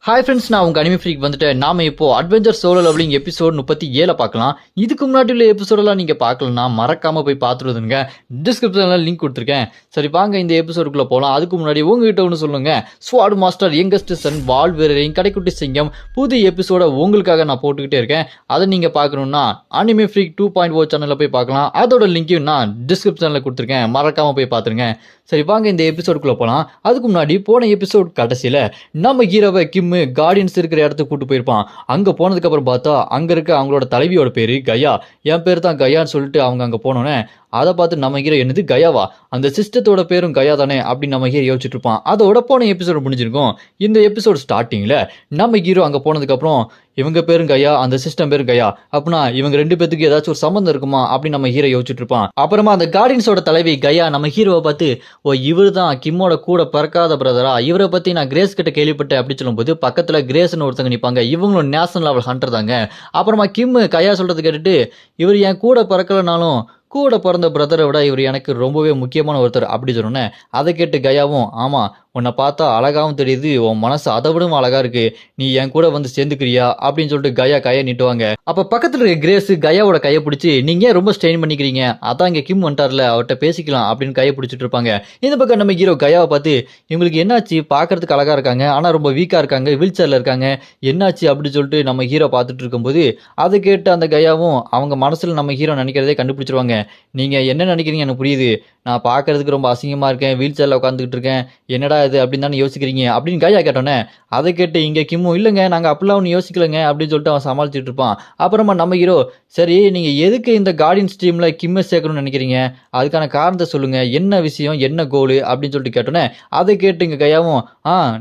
Hi friends, நான் உங்கள் anime freak வந்துட்டு நாம இப்போ அட்வென்ச்சர் சோலோ லெவலிங் எபிசோட் 37 பார்க்கலாம். இதுக்கு முன்னாடி உள்ள எபிசோடெல்லாம் நீங்கள் பார்க்கலன்னா மறக்காமல் போய் பார்த்துருதுங்க. டிஸ்கிரிப்ஷனில் லிங்க் கொடுத்துருக்கேன். சரி வாங்க இந்த எபிசோடுக்குள்ளே போகலாம். அதுக்கு முன்னாடி உங்ககிட்ட ஒன்று சொல்லுங்க. ஸ்வாட் மாஸ்டர் யங்கஸ்ட் சன் வால் வீரரின் கடைக்குட்டி சிங்கம் புது எபிசோட உங்களுக்காக நான் போட்டுக்கிட்டே இருக்கேன். அதை நீங்கள் பார்க்கணுன்னா அனிமி ஃப்ரீக் 2.0 சேனலில் போய் பார்க்கலாம். அதோட லிங்க்கையும் நான் டிஸ்கிரிப்ஷனில் கொடுத்துருக்கேன். மறக்காமல் போய் பார்த்துருங்க. சரி வாங்க இந்த எபிசோடுக்குள்ளே போகலாம். அதுக்கு முன்னாடி போன எபிசோட் கடைசியில் நம்ம ஹீரோவை கிம்மு கார்டியன்ஸ் இருக்கிற இடத்துக்கு கூட்டு போயிருப்பான். அங்கே போனதுக்கப்புறம் பார்த்தா அங்கே இருக்க அவங்களோட தலைவியோட பேர் கயா. என் பேர் தான் கயான்னு சொல்லிட்டு அவங்க அங்கே போனோன்னே அதை பார்த்து நம்ம ஹீரோ என்னது கயாவா, அந்த சிஸ்டத்தோட பேரும் கயா தானே அப்படின்னு நம்ம ஹீரோ யோசிச்சுட்டு இருப்பான். அதோட போன எபிசோடு முடிஞ்சிருக்கும். இந்த எபிசோடு ஸ்டார்டிங்கில் நம்ம ஹீரோ அங்கே போனதுக்கப்புறம் இவங்க பேரும் கயா, அந்த சிஸ்டம் பேரும் கயா, அப்படின்னா இவங்க ரெண்டு பேத்துக்கு ஏதாச்சும் ஒரு சம்பந்தம் இருக்குமா அப்படின்னு நம்ம ஹீரோ யோசிச்சுட்டு இருப்பான். அப்புறமா அந்த கார்டியன்ஸோட தலைவி கயா நம்ம ஹீரோவை பார்த்து, ஓ இவர் தான் கிம்மோட கூட பிறக்காத பிரதரா, இவரை பற்றி நான் கிரேஸ் கிட்ட கேள்விப்பட்டேன் அப்படின்னு சொல்லும்போது பக்கத்தில் கிரேஸ்னு ஒருத்தங்க நிற்பாங்க. இவங்களும் நேஷனல் லெவல் ஹண்டர் தாங்க. அப்புறமா கிம்மு கயா சொல்கிறது கேட்டுட்டு, இவர் என் கூட பிறக்கலனாலும் கூட பிறந்த பிரதரை விட இவர் எனக்கு ரொம்பவே முக்கியமான ஒருத்தர் அப்படி சொன்னேன். அதை கேட்டு கயாவும், ஆமாம் உன்னை பார்த்தா அழகாகவும் தெரியுது, உன் மனசு அதை விடவும் அழகா இருக்கு, நீ என் கூட வந்து சேர்ந்துக்கிறியா அப்படின்னு சொல்லிட்டு கயா கையை நீட்டுவாங்க. அப்போ பக்கத்தில் இருக்க கிரேஸ் கயாவோட கையை பிடிச்சி, நீங்கள் ரொம்ப ஸ்ட்ரெயின் பண்ணிக்கிறீங்க, அதான் இங்கே கிம் வந்துட்டார்ல அவர்கிட்ட பேசிக்கலாம் அப்படின்னு கையை பிடிச்சிட்டு இருப்பாங்க. இந்த பக்கம் நம்ம ஹீரோ கயாவை பார்த்து, இவங்களுக்கு என்னாச்சு, பார்க்கறதுக்கு அழகா இருக்காங்க ஆனால் ரொம்ப வீக்காக இருக்காங்க, வீல் சேரில் இருக்காங்க, என்னாச்சு அப்படின்னு சொல்லிட்டு நம்ம ஹீரோ பார்த்துட்டு இருக்கும்போது அதை கேட்டு அந்த கயாவும் அவங்க மனசில் நம்ம ஹீரோ நினைக்கிறதே கண்டுபிடிச்சிருவாங்க. நீங்கள் என்ன நினைக்கிறீங்க எனக்கு புரியுது, நான் பார்க்கறதுக்கு ரொம்ப அசிங்கமாக இருக்கேன், வீல் சேரில் உட்காந்துக்கிட்டு இருக்கேன், என்னடா இது அப்படின்னு தானே யோசிக்கிறீங்க அப்படின்னு கயா கேட்டோன்னே அதை கேட்டு இங்கே கிம்மு, இல்லைங்க நாங்கள் அப்படிலாம் ஒன்று யோசிக்கலைங்க அப்படின்னு சொல்லிட்டு அவன் சமாளிச்சுட்டு இருப்பான். அப்புறமா நம்ம ஹீரோ, சரி நீங்கள் எதுக்கு இந்த கார்டியன்ஸ் டீமில் கிம்மை சேர்க்கணும்னு நினைக்கிறீங்க, அதுக்கான காரணத்தை சொல்லுங்கள், என்ன விஷயம் என்ன கோலு அப்படின்னு சொல்லிட்டு கேட்டோன்னே அதை கேட்டு இங்கே கயாவும்,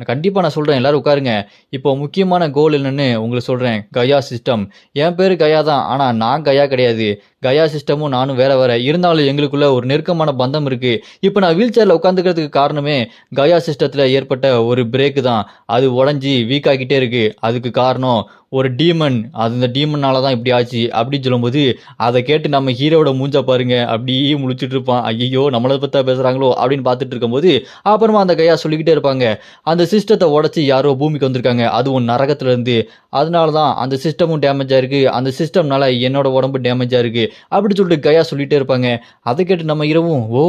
கண்டிப்பாக நான் சொல்கிறேன், எல்லோரும் உட்காருங்க, இப்போ முக்கியமான கோல் என்னன்னு உங்களுக்கு சொல்கிறேன். கயா சிஸ்டம், என் பேர் கயா தான் ஆனால் நான் கயா கிடையாது, கயா சிஸ்டமும் நானும் வேற வேற, இருந்தாலும் எங்களுக்குள்ள ஒரு நெருக்கமான பந்தம் இருக்கு. இப்போ நான் வீல் சேரில் உட்காந்துக்கிறதுக்கு காரணமே கயா சிஸ்டத்தில் ஏற்பட்ட ஒரு பிரேக்கு தான், அது உடஞ்சி வீக் ஆகிட்டே இருக்கு, அதுக்கு காரணம் ஒரு டீமன், அது இந்த டீமன்னால தான் இப்படி ஆச்சு அப்படின்னு சொல்லும்போது அதை கேட்டு நம்ம ஹீரோட மூஞ்சா பாருங்க அப்படியே முழிச்சிட்டு இருப்பான். ஐயோ நம்மளை பற்றா பேசுகிறாங்களோ அப்படின்னு பார்த்துட்டு இருக்கும்போது அப்புறமா அந்த கையா சொல்லிக்கிட்டே இருப்பாங்க, அந்த சிஸ்டத்தை உடச்சி யாரோ பூமிக்கு வந்திருக்காங்க, அதுவும் நரகத்துலேருந்து, அதனால தான் அந்த சிஸ்டமும் டேமேஜ் ஆயிருக்கு, அந்த சிஸ்டம்னால என்னோட உடம்பு டேமேஜ் ஆயிருக்கு அப்படி சொல்லிட்டு கயா சொல்லிகிட்டே இருப்பாங்க. அதை கேட்டு நம்ம ஹீரோவும், ஓ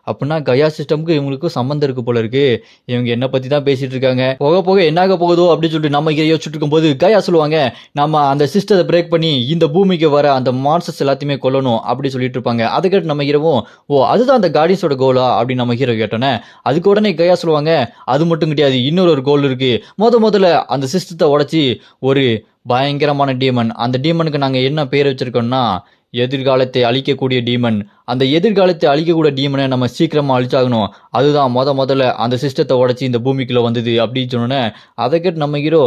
அப்படின்னா கயா சிஸ்டமுக்கு இவங்களுக்கும் சம்மந்தம் இருக்கு போல இருக்கு, இவங்க என்ன பற்றி தான் பேசிட்டு இருக்காங்க, போக போக என்னாக போகுதோ அப்படின்னு சொல்லிட்டு நம்ம ஹீரோ யோசிச்சுட்டு இருக்கும்போது கயா சொல்லுவாங்க, நம்ம அந்த சிஸ்டத்தை பிரேக் பண்ணி இந்த பூமிக்கு வர அந்த மான்ஸ்டர்ஸ் எல்லாத்தையுமே கொல்லணும் அப்படி சொல்லிட்டு இருப்பாங்க. அதை கேட்டு நம்ம ஹீரோவும், ஓ அதுதான் அந்த கார்டியன்ஸோட கோலா அப்படின்னு நம்ம ஹீரோ கேட்டோன்னே அதுக்கு உடனே கயா சொல்லுவாங்க, அது மட்டும் கிடையாது, இன்னொரு கோல் இருக்கு, முதல்ல அந்த சிஸ்டத்தை உடச்சி ஒரு பயங்கரமான டீமன், அந்த டீமனுக்கு நாங்கள் என்ன பேர் வச்சிருக்கோம்னா எதிர்காலத்தை அழிக்கக்கூடிய டீமன், அந்த எதிர்காலத்தை அழிக்கக்கூடிய டீமனை நம்ம சீக்கிரமாக அழிச்சாகணும், அதுதான் முதல்ல அந்த சிஸ்டத்தை உடச்சி இந்த பூமிக்குள்ளே வந்தது அப்படின்னு சொன்னோன்னே அதை கேட்டு நம்ம ஹீரோ,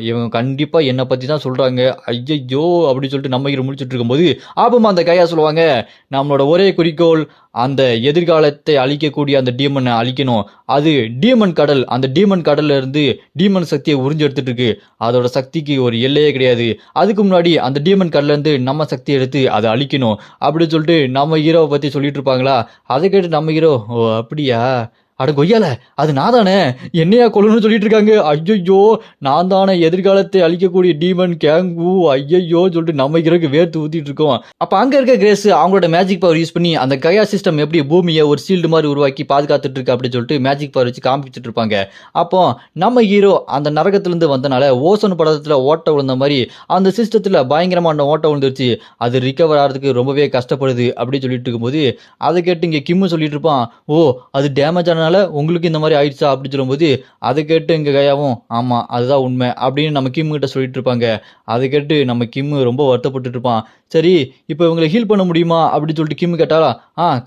இவங்க கண்டிப்பாக என்னை பற்றி தான் சொல்கிறாங்க, ஐயோ அப்படி சொல்லிட்டு நம்ம ஹீரோ முடிச்சுட்டு இருக்கும்போது ஆபமா அந்த கையா சொல்லுவாங்க, நம்மளோட ஒரே குறிக்கோள் அந்த எதிர்காலத்தை அழிக்கக்கூடிய அந்த டீமனை அழிக்கணும், அது டீமன் கடல், அந்த டீமன் கடல்ல இருந்து டீமன் சக்தியை உறிஞ்சு எடுத்துட்டு இருக்கு, அதோட சக்திக்கு ஒரு எல்லையே கிடையாது, அதுக்கு முன்னாடி அந்த டீமன் கடல்ல இருந்து நம்ம சக்தியை எடுத்து அதை அழிக்கணும் அப்படின்னு சொல்லிட்டு நம்ம ஹீரோவை பற்றி சொல்லிட்டு இருப்பாங்களா. அதை கேட்டு நம்ம ஹீரோ, ஓ அப்படியா, அட கொய்யால அது நான் தானே, என்னையா கொல்லணும்னு சொல்லிட்டு இருக்காங்க, ஐயோ நான் தானே எதிர்காலத்தை அழிக்கக்கூடிய டீமன் கேங்கு, ஐயோ சொல்லிட்டு நம்ம ஹீரோக்கு வேர்த்து ஊத்திட்டு இருக்கோம். அப்போ அங்கே இருக்க கிரேஸ் அவங்களோட மேஜிக் பவர் யூஸ் பண்ணி அந்த கயா சிஸ்டம் எப்படி பூமியை ஒரு ஷீல்டு மாதிரி உருவாக்கி பாதுகாத்துட்டு இருக்கு அப்படின்னு சொல்லிட்டு மேஜிக் பவர் வச்சு காமிச்சிட்டு இருப்பாங்க. அப்போ நம்ம ஹீரோ அந்த நரகத்திலேருந்து வந்தனால ஓசோன் படத்தில் ஓட்ட விழுந்த மாதிரி அந்த சிஸ்டத்தில் பயங்கரமான ஓட்ட விழுந்துருச்சு, அது ரிகவர் ஆகிறதுக்கு ரொம்பவே கஷ்டப்படுது அப்படின்னு சொல்லிட்டு இருக்கும்போது அதை கேட்டு இங்கே கிம்மு சொல்லிட்டு இருப்பான், ஓ அது டேமேஜ் ஆன உங்களுக்கு இந்த மாதிரி ஆயிடுச்சா அப்படின்னு சொல்லும்போது அதை கேட்டு இங்க கயாவும், ஆமா அதுதான் உண்மை அப்படின்னு நம்ம கிம் கிட்ட சொல்லிட்டு இருப்பாங்க. அதை கேட்டு நம்ம கிம் ரொம்ப வருத்தப்பட்டு இருப்பான். சரி இப்போ இவங்களை ஹீல் பண்ண முடியுமா அப்படின்னு சொல்லிட்டு கிம் கேட்டாலா,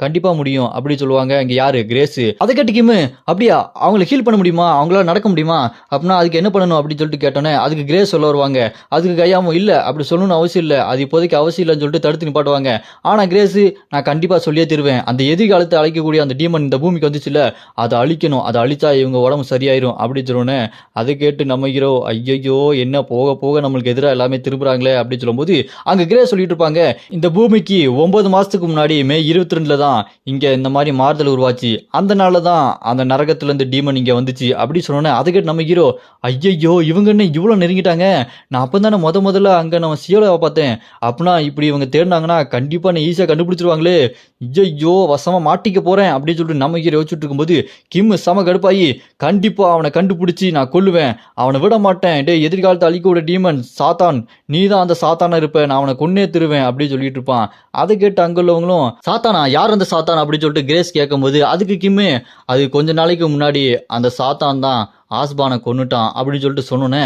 கண்டிப்பா முடியும் அப்படி சொல்லுவாங்க. இங்க யாரு, கிரேஸ். அதை கேட்டு கிம், அப்படியா அவங்களை ஹீல் பண்ண முடியுமா, அவங்களால நடக்க முடியுமா, அப்படின்னா அதுக்கு என்ன பண்ணணும் அப்படின்னு சொல்லிட்டு கேட்டோன்னே அதுக்கு கிரேஸ் சொல்ல வருவாங்க. அதுக்கு கயாவும், இல்லை அப்படி சொல்லணும்னு அவசியம் இல்லை, அது இப்போதைக்கு அவசியம் இல்லைன்னு சொல்லிட்டு தடுத்து நிப்பாட்டுவாங்க. ஆனால் கிரேஸ், நான் கண்டிப்பாக சொல்லியே தருவேன், அந்த எதிர்காலத்தை அழைக்கக்கூடிய அந்த டீமன் இந்த பூமிக்கு வந்துச்சுல்ல, அதை அழிக்கணும், அதை அழிச்சா இவங்க உடம்பு சரியாயிரும் அப்படின்னு சொன்னோன்னே அதை கேட்டு நம்ம ஹீரோ, ஐயோ என்ன போக போக நம்மளுக்கு எதிராக எல்லாமே திரும்புறாங்களே அப்படின்னு சொல்லும்போது அங்கே கிரேஸ் சொல்லிட்டு இருப்பாங்க. இந்த பூமிக்கு 9 மாசத்துக்கு முன்னாடி மே 22 தான் இங்க இந்த மாதிரி மாறுதல் உருவாச்சு. அந்த நாள்ல தான் அந்த நரகத்துல இருந்து டீமன் இங்க வந்துச்சு அப்படி சொன்னோன்னே அதை கேட்டு நம்ம ஹீரோ ஐயையோ இவங்க என்ன இவ்வளோ நெருங்கிட்டாங்க. நான் அப்போ தானே முதல்ல அங்க நம்ம சியோலாவை பார்த்தேன். அப்படின்னா இப்படி இவங்க தேடினாங்கன்னா கண்டிப்பா நான் ஈஸியா கண்டுபிடிச்சிருவாங்களே. ஐயையோ வசமா மாட்டிக்க போறேன் அப்படின்னு சொல்லிட்டு நம்ம ஹீரோ யோசிச்சுட்டு இருக்கும்போது கிம் செம கடுப்பாயி கண்டிப்பா அவனை கண்டுபிடிச்சி நான் கொல்லுவேன், அவனை விட மாட்டேன், டே எதிர்காலத்தை அழிக்க விட டீமன் சாத்தான் நீ தான் அந்த சாத்தானா இருப்ப, நான் அவனை கொன்னே திருவேன் அப்படின்னு சொல்லிட்டு இருப்பான். அதை கேட்டு அங்க உள்ளவங்களும் சாத்தானா யார் அந்த சாத்தான் அப்படின்னு சொல்லிட்டு கிரேஸ் கேட்கும்போது அதுக்கு கிம்மு அது கொஞ்ச நாளைக்கு முன்னாடி அந்த சாத்தான் தான் ஆஸ்பானை கொன்னுட்டான் அப்படின்னு சொல்லிட்டு சொன்னோன்னே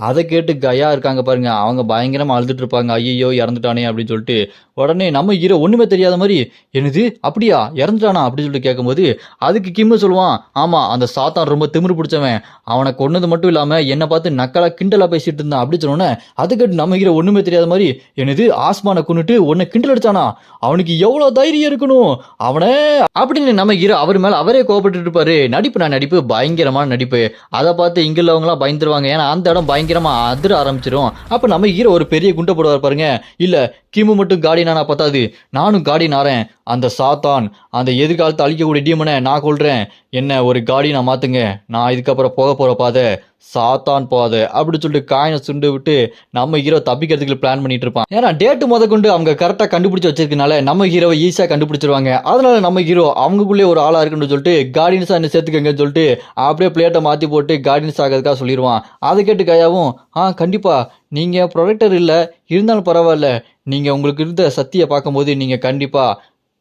அதை கேட்டு கயா இருக்காங்க பாருங்க, அவங்க பயங்கரமா அழுதுட்டு இருப்பாங்க. ஐயோ இறந்துட்டானே அப்படின்னு சொல்லிட்டு உடனே நம்ம ஹீரோ ஒண்ணுமே தெரியாத மாதிரி என்னது அப்படியா இறந்துட்டானா அப்படின்னு சொல்லிட்டு கேட்கும்போது அதுக்கு கிம்மு சொல்லுவான், ஆமா அந்த சாத்தான் ரொம்ப திமிரு பிடிச்சவன், அவனை கொன்னது மட்டும் இல்லாம என்னை பார்த்து நக்கலா கிண்டலா பேசிட்டு இருந்தான் அப்படின்னு சொன்னோன்னே அதை கேட்டு நம்ம ஹீரோ ஒண்ணுமே தெரியாத மாதிரி என்னது ஆஸ்பானை கொன்னுட்டு உன்னை கிண்டல் அடிச்சானா, அவனுக்கு எவ்வளவு தைரியம் இருக்கணும் அவனே அப்படின்னு நம்ம ஹீரோ அவர் மேல அவரே கோபப்பட்டு இருப்பாரு. நடிப்பு பயங்கரமான நடிப்பு. அதை பார்த்து இங்க உள்ளவங்களாம் பயந்துருவாங்க. ஏன்னா அந்த இடம் பயங்கரமா அதிர ஆரம்பிச்சிடும். அப்ப நம்ம ஹீரோ ஒரு பெரிய குண்டை போடுவார் பாருங்க, இல்ல கிமு மட்டும் கார்டியனானா பத்தாது, நானும் கார்டியன் ஆறேன், அந்த சாத்தான் அந்த எதிர்காலத்தை அழிக்கக்கூடிய டீமனை நான் கொள்றேன், என்ன ஒரு கார்டியனா மாத்துங்க, நான் இதுக்கப்புறம் போக போற பாதை சாத்தான் பாதை அப்படி சொல்லிட்டு காயினை சுண்டு விட்டு நம்ம ஹீரோ தப்பிக்கிறதுக்கு பிளான் பண்ணிட்டு இருப்பான். ஏன்னா டேட்டு முத கொண்டு அவங்க கரெக்டா கண்டுபிடிச்சு வச்சிருக்கனால நம்ம ஹீரோவை ஈஸியா கண்டுபிடிச்சிருவாங்க. அதனால நம்ம ஹீரோ அவங்களுக்குள்ளே ஒரு ஆளா இருக்குன்னு சொல்லிட்டு கார்டியன்ஸா என்ன சேர்த்துக்கங்கன்னு சொல்லிட்டு அப்படியே பிளேட்டை மாத்தி போட்டு கார்டியன்ஸ் ஆகிறதுக்காக சொல்லிடுவான். அதை கேட்டு கையாவும் கண்டிப்பா நீங்க ப்ரொடெக்டர் இல்ல இருந்தாலும் பரவாயில்ல, நீங்க உங்களுக்கு இருந்த சக்தியை பார்க்கும்போது நீங்க கண்டிப்பா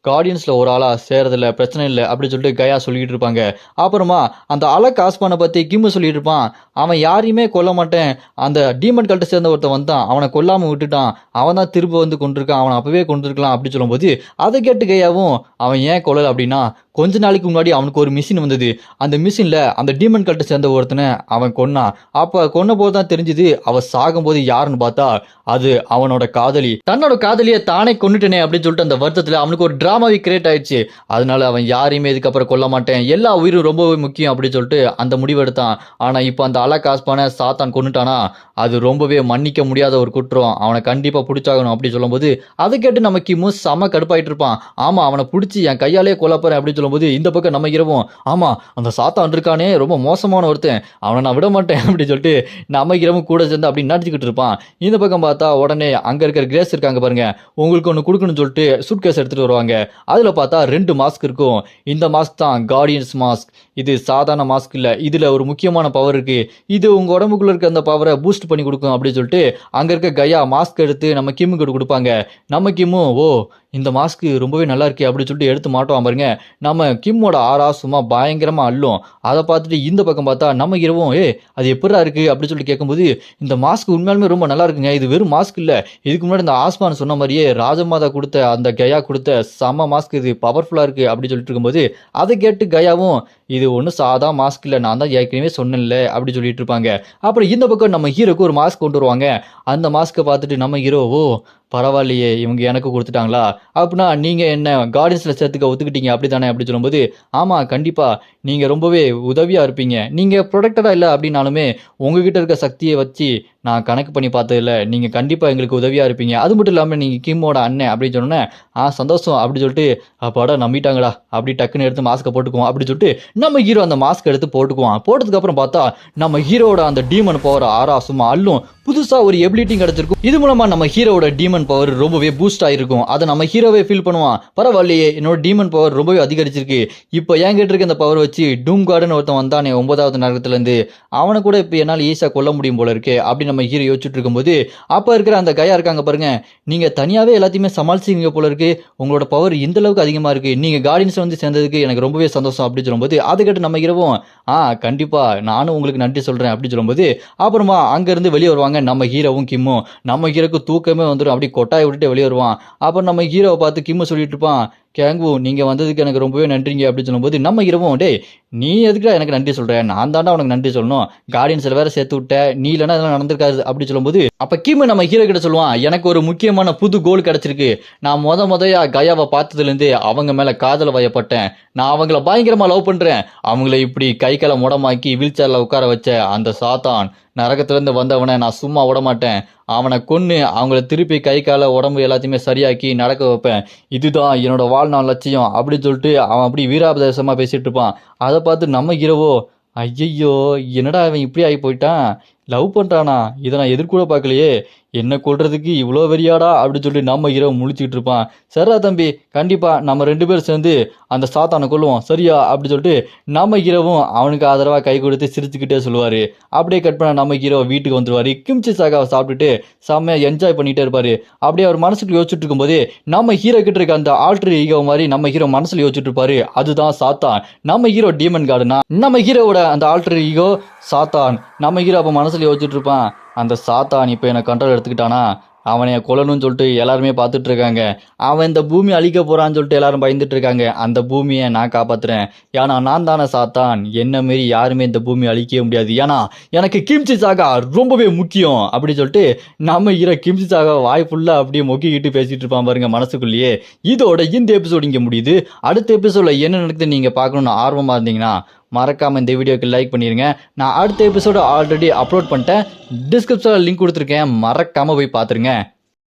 கார்டியன்ஸில் ஒரு ஆளாக சேரதில்ல பிரச்சனை இல்லை அப்படின்னு சொல்லிட்டு கயா சொல்லிட்டு இருப்பாங்க. அப்புறமா அந்த அலக் ஆஸ்பானை பற்றி கிம்மு சொல்லிட்டு இருப்பான், அவன் யாரையுமே கொல்ல மாட்டேன், அந்த டீமன் கல்ட்டை சேர்ந்த ஒருத்தன் வந்தான், அவனை கொல்லாமல் விட்டுட்டான், அவன் தான் திரும்ப வந்து கொண்டிருக்கான், அவனை அப்பவே கொண்டிருக்கலாம் அப்படின்னு சொல்லும்போது அதை கேட்டு கையாவும் அவன் ஏன் கொல்லலை அப்படின்னா கொஞ்ச நாளைக்கு முன்னாடி அவனுக்கு ஒரு மிஷின் வந்தது, அந்த மிஷினில் அந்த டீமன் கல்ட்டை சேர்ந்த ஒருத்தனை அவன் கொன்னான், அப்போ கொன்ன போது தான் தெரிஞ்சுது அவன் சாகும்போது யாருன்னு பார்த்தா அது அவனோட காதலி, தன்னோட காதலியை தானே கொண்டுட்டனே அப்படின்னு சொல்லிட்டு அந்த வருத்தத்தில் அவனுக்கு ஒரு டிராமாவே கிரியேட் ஆயிடுச்சு. அதனால அவன் யாரையுமே இதுக்கப்புறம் கொல்ல மாட்டேன், எல்லா உயிரும் ரொம்பவே முக்கியம் அப்படின்னு சொல்லிட்டு அந்த முடிவு எடுத்தான். ஆனால் இப்போ அந்த அலக் ஆஸ்பானை சாத்தான் கொண்டுட்டானா அது ரொம்பவே மன்னிக்க முடியாத ஒரு குற்றம், அவனை கண்டிப்பாக பிடிச்சாகணும் அப்படின்னு சொல்லும்போது அதை கேட்டு நம்ம கிமு செம கடுப்பாயிட்டு இருப்பான். ஆமாம் அவனை பிடிச்சி என் கையாலே கொல்லப்போறேன் அப்படின்னு சொல்லும்போது இந்த பக்கம் நம்ம இரவும் ஆமாம் அந்த சாத்தான் இருக்கானே ரொம்ப மோசமான ஒருத்தன், அவனை நான் விட மாட்டேன் அப்படின்னு சொல்லிட்டு நம்ம இரவும் கூட சேர்ந்து அப்படி நடிச்சுக்கிட்டு இருப்பான். இந்த பக்கம் பார்த்தா உடனே அங்கே இருக்கிற கிரேஸ் இருக்காங்க பாருங்க, உங்களுக்கு ஒன்று கொடுக்கணும்னு சொல்லிட்டு சூட் கேஸ் எடுத்துகிட்டு வருவாங்க. அதில் பார்த்தா 2 மாஸ்க் இருக்கும். இந்த மாஸ்க் தான் கார்டியன்ஸ் மாஸ்க், இது சாதாரண மாஸ்க் இல்லை, இதில் ஒரு முக்கியமான பவர் இருக்கு, இது உங்கள் உடம்புக்குள்ள இருக்க அந்த பவரை பூஸ்ட் பண்ணி கொடுக்கும் அப்படின்னு சொல்லிட்டு அங்கே இருக்க கயா மாஸ்க் எடுத்து நம்ம கிம்முக்கு கொடுப்பாங்க. நம்ம கிம்மு ஓ இந்த மாஸ்க்கு ரொம்பவே நல்லா இருக்கே அப்படின்னு சொல்லிட்டு எடுத்து மாட்டோம் பாருங்க. நம்ம கிம்மோட ஆறா சும்மா பயங்கரமாக அள்ளும். அதை பார்த்துட்டு இந்த பக்கம் பார்த்தா நம்ம இரவும் அது எப்படா இருக்குது அப்படின்னு சொல்லிட்டு கேட்கும்போது இந்த மாஸ்க் உண்மையாலுமே ரொம்ப நல்லா இருக்குங்க, இது வெறும் மாஸ்க் இல்லை, இதுக்கு முன்னாடி இந்த ஆஸ்மான் சொன்ன மாதிரியே ராஜமாதா கொடுத்த அந்த கயா கொடுத்த செம்ம மாஸ்க், இது பவர்ஃபுல்லாக இருக்குது அப்படின்னு சொல்லிட்டு இருக்கும்போது அதை கேட்டு கயாவும் இது ஒன்றும் சாதா மாஸ்க் இல்லை, நான் தான் ஏற்கனவே சொன்னேன்ல அப்படி சொல்லிட்டு இருப்பாங்க. அப்புறம் இந்த பக்கம் நம்ம ஹீரோக்கு ஒரு மாஸ்க் கொண்டு வருவாங்க. அந்த மாஸ்க்கை பார்த்துட்டு நம்ம ஹீரோ ஓ பரவாயில்லையே இவங்க எனக்கு கொடுத்துட்டாங்களா, அப்படின்னா நீங்கள் என்ன கார்டியன்ஸில் சேர்த்துக்க ஒத்துக்கிட்டீங்க அப்படி தானே அப்படி சொல்லும்போது ஆமாம் கண்டிப்பாக நீங்கள் ரொம்பவே உதவியாக இருப்பீங்க, நீங்கள் ப்ரொடெக்டடாக இல்லை அப்படின்னாலுமே உங்ககிட்ட இருக்க சக்தியை வச்சு நான் கணக்கு பண்ணி பார்த்ததில்ல, நீங்கள் கண்டிப்பாக எங்களுக்கு உதவியாக இருப்பீங்க, அது மட்டும் இல்லாமல் நீங்கள் கிம்மோட அண்ணன் அப்படின்னு சொன்னோன்னே சந்தோஷம் அப்படி சொல்லிட்டு அப்பாடா நம்பிட்டாங்கடா அப்படி டக்குன்னு எடுத்து மாஸ்க்கை போட்டுக்குவோம் அப்படி சொல்லிட்டு நம்ம ஹீரோ அந்த மாஸ்க் எடுத்து போட்டுக்குவான். போட்டதுக்கப்புறம் பார்த்தா நம்ம ஹீரோட அந்த டீமன் பவர் ஆறா சும்மா அள்ளும். புதுசாக ஒரு எபிலிட்டி கிடச்சிருக்கும், இது மூலமாக நம்ம ஹீரோட டீமன் பவர் ரொம்பவே பூஸ்ட் ஆகிருக்கும். அதை நம்ம ஹீரோவே ஃபீல் பண்ணுவான், பரவாயில்லையே என்னோட டீமன் பவர் ரொம்பவே அதிகரிச்சிருக்கு, இப்போ ஏன் கேட்டிருக்க இந்த பவர் வச்சு டூம் கார்டன் ஒருத்தன் வந்தானே 9வது நரகத்துலேருந்து அவனை கூட இப்போ என்னால் ஈஸியாக கொல்ல முடியும் போல இருக்கே அப்படின்னு நம்ம ஹீரோ யோசிச்சுட்டு இருக்கும்போது அப்போ இருக்கிற அந்த கையா இருக்காங்க பாருங்க, நீங்கள் தனியாகவே எல்லாத்தையுமே சமாளிச்சிங்க போல இருக்கு, உங்களோட பவர் இந்த அளவுக்கு அதிகமாக இருக்குது, நீங்கள் கார்டியன்ஸ் வந்து சேர்ந்ததுக்கு எனக்கு ரொம்பவே சந்தோஷம் அப்படின்னு சொல்லும்போது அதை கேட்டு நம்ம ஹீரோவும் கண்டிப்பாக நானும் உங்களுக்கு நன்றி சொல்கிறேன் அப்படின்னு சொல்லும்போது அப்புறமா அங்கேருந்து வெளியே வருவாங்க நம்ம ஹீரோவும் கிம்மும். நம்ம ஹீரோக்கு தூக்கமே வந்துடும், அப்படி கொட்டாயை விட்டுட்டு வெளியே வருவான். அப்புறம் நம்ம ஹீரோவை பார்த்து கிம்மு சொல்லிட்டு இருப்பான், கேங்கு நீங்கள் வந்ததுக்கு எனக்கு ரொம்பவே நன்றிங்க அப்படின்னு சொல்லும்போது நம்ம இரவும் டே நீ எதுக்குடா எனக்கு நன்றி சொல்கிறேன், நான் தாண்டா உனக்கு நன்றி சொல்லணும், கார்டியன்ஸில் வேறு சேர்த்து விட்ட, நீ இல்லைன்னா அதெல்லாம் நடந்திருக்காது அப்படி சொல்லும்போது அப்போ கிம்மு நம்ம ஹீரோ கிட்ட சொல்லுவான், எனக்கு ஒரு முக்கியமான புது கோல் கிடச்சிருக்கு, நான் முதையா கயாவை பார்த்ததுலேருந்து அவங்க மேலே காதல வயப்பட்டேன், நான் அவங்கள பயங்கரமாக லவ் பண்ணுறேன், அவங்கள இப்படி கை காலை முடமாக்கி வீல் சேரில் உட்கார வச்ச அந்த சாத்தான் நரகத்திலேருந்து வந்தவனை நான் சும்மா விட மாட்டேன். அவனை கொன்று அவங்கள திருப்பி கை கால உடம்பு எல்லாத்தையுமே சரியாக்கி நடக்க வைப்பேன். இதுதான் என்னோட வாழ்நாள் லட்சியம் அப்படின்னு சொல்லிட்டு அவன் அப்படி வீராபதேசமாக பேசிகிட்டு இருப்பான். அதை பார்த்து நம்ம ஹீரோவோ, ஐயையோ என்னடா இவன் இப்படி ஆகி போயிட்டான், லவ் பண்ணுறானா, இதை நான் எதிர்கூட பார்க்கலையே, என்ன கொல்றதுக்கு இவ்வளோ வெறியாடா அப்படின்னு சொல்லிட்டு நம்ம ஹீரோ முழிச்சிக்கிட்டு இருப்பான். சரிடா தம்பி, கண்டிப்பாக நம்ம 2 பேரும் சேர்ந்து அந்த சாத்தானை கொல்லுவோம் சரியா அப்படின்னு சொல்லிட்டு நம்ம ஹீரோவும் அவனுக்கு ஆதரவாக கை கொடுத்து சிரிச்சுக்கிட்டே சொல்லுவார். அப்படியே கட் பண்ண நம்ம ஹீரோ வீட்டுக்கு வந்துடுவார். கிம்ச்சி சாகாவை சாப்பிட்டுட்டு செம்மையாக என்ஜாய் பண்ணிகிட்டே இருப்பார். அப்படியே அவர் மனசுக்கு யோசிச்சுட்டு இருக்கும்போது நம்ம ஹீரோ கிட்ட இருக்க அந்த ஆல்ட்ரு ஈகோ மாதிரி நம்ம ஹீரோ மனசில் யோசிச்சுட்டு இருப்பாரு. அதுதான் சாத்தான். நம்ம ஹீரோ டீமன் கார்டுனா நம்ம ஹீரோவோட அந்த ஆல்ட்ரு ஈகோ சாத்தான். நம்ம ஹீரோ அப்போ மனசில் யோசிச்சுட்டு இருப்பான், அந்த சாத்தான் இப்போ என்னை கண்ட்ரோல் எடுத்துக்கிட்டானா, அவனை கொல்லணும்னு சொல்லிட்டு எல்லாருமே பார்த்துட்டு இருக்காங்க. அவன் இந்த பூமி அழிக்க போறான்னு சொல்லிட்டு எல்லாரும் பயந்துட்டு இருக்காங்க. அந்த பூமியை நான் காப்பாத்துறேன். ஏன்னா நான் தானே சாத்தான். என்ன மாரி யாருமே இந்த பூமி அழிக்கவே முடியாது. ஏன்னா எனக்கு கிம்ச்சி சாகா ரொம்பவே முக்கியம் அப்படி சொல்லிட்டு நம்ம ஹீரோ கிம்ச்சி சாகா வாய் ஃபுல்லா அப்படியே மொக்கிக்கிட்டு பேசிட்டு இருப்பான் பாருங்க மனசுக்குள்ளேயே. இதோட இந்த எபிசோடு இங்கே முடியுது. அடுத்த எபிசோட்ல என்ன நடக்குது நீங்க பார்க்கணும்னு ஆர்வமா இருந்தீங்கன்னா மறக்காம இந்த வீடியோக்கு லைக் பண்ணிருங்க. நான் அடுத்த எபிசோடு ஆல்ரெடி அப்லோட் பண்ணிட்டேன். டிஸ்கிரிப்ஷனில் லிங்க் கொடுத்துருக்கேன். மறக்காம போய் பார்த்துருங்க.